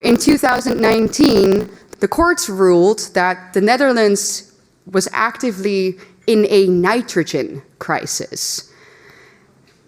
In 2019, the courts ruled that the Netherlands was actively in a nitrogen crisis.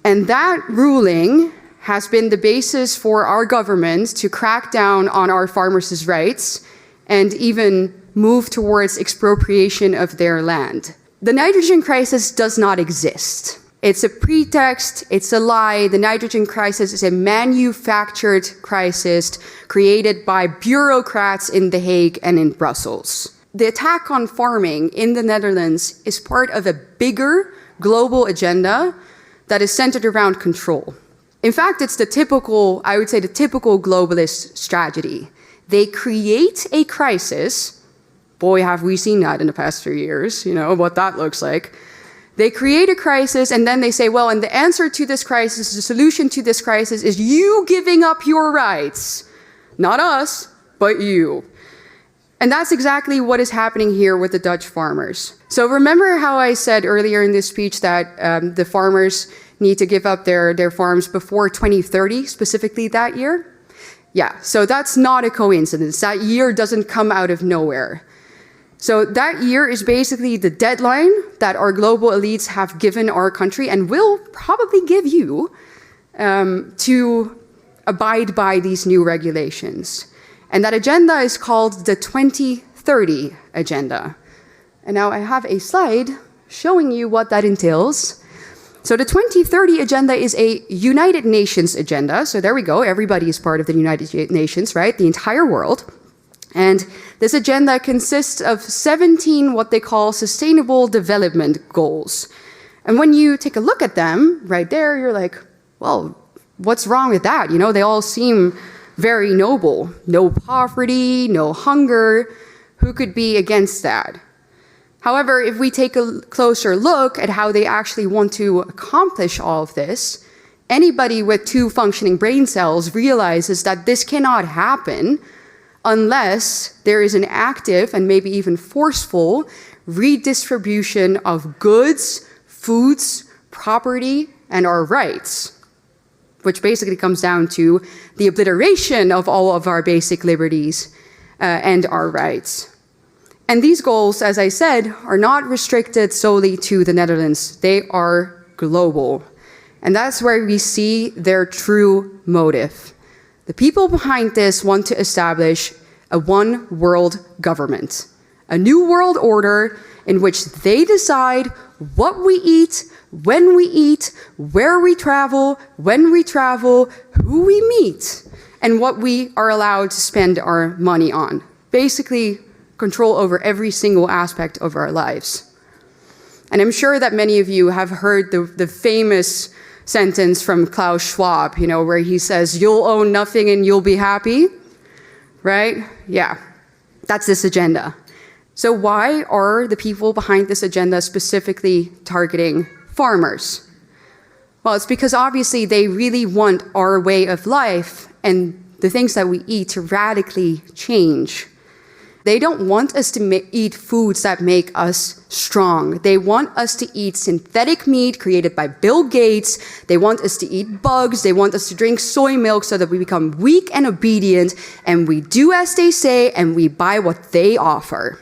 And that ruling has been the basis for our government to crack down on our farmers' rights and even move towards expropriation of their land. The nitrogen crisis does not exist. It's a pretext, it's a lie. The nitrogen crisis is a manufactured crisis created by bureaucrats in The Hague and in Brussels. The attack on farming in the Netherlands is part of a bigger global agenda that is centered around control. In fact, it's the typical globalist strategy. They create a crisis. Boy, have we seen that in the past few years, what that looks like. They create a crisis and then they say, well, and the answer to this crisis, the solution to this crisis is you giving up your rights. Not us, but you. And that's exactly what is happening here with the Dutch farmers. So remember how I said earlier in this speech that the farmers need to give up their farms before 2030, specifically that year? Yeah, so that's not a coincidence. That year doesn't come out of nowhere. So that year is basically the deadline that our global elites have given our country and will probably give you to abide by these new regulations. And that agenda is called the 2030 Agenda. And now I have a slide showing you what that entails. So the 2030 Agenda is a United Nations agenda. So there we go, everybody is part of the United Nations, right? The entire world. And this agenda consists of 17 what they call sustainable development goals. And when you take a look at them right there, you're like, well, what's wrong with that? They all seem very noble. No poverty, no hunger. Who could be against that? However, if we take a closer look at how they actually want to accomplish all of this, anybody with 2 functioning brain cells realizes that this cannot happen unless there is an active and maybe even forceful redistribution of goods, foods, property, and our rights, which basically comes down to the obliteration of all of our basic liberties and our rights. And these goals, as I said, are not restricted solely to the Netherlands. They are global. And that's where we see their true motive. The people behind this want to establish a one-world government, a new world order in which they decide what we eat, when we eat, where we travel, when we travel, who we meet, and what we are allowed to spend our money on. Basically, control over every single aspect of our lives. And I'm sure that many of you have heard the famous sentence from Klaus Schwab, where he says, you'll own nothing and you'll be happy, right? Yeah, that's this agenda. So why are the people behind this agenda specifically targeting farmers? Well, it's because obviously they really want our way of life and the things that we eat to radically change. They don't want us to eat foods that make us strong. They want us to eat synthetic meat created by Bill Gates. They want us to eat bugs. They want us to drink soy milk so that we become weak and obedient, and we do as they say, and we buy what they offer.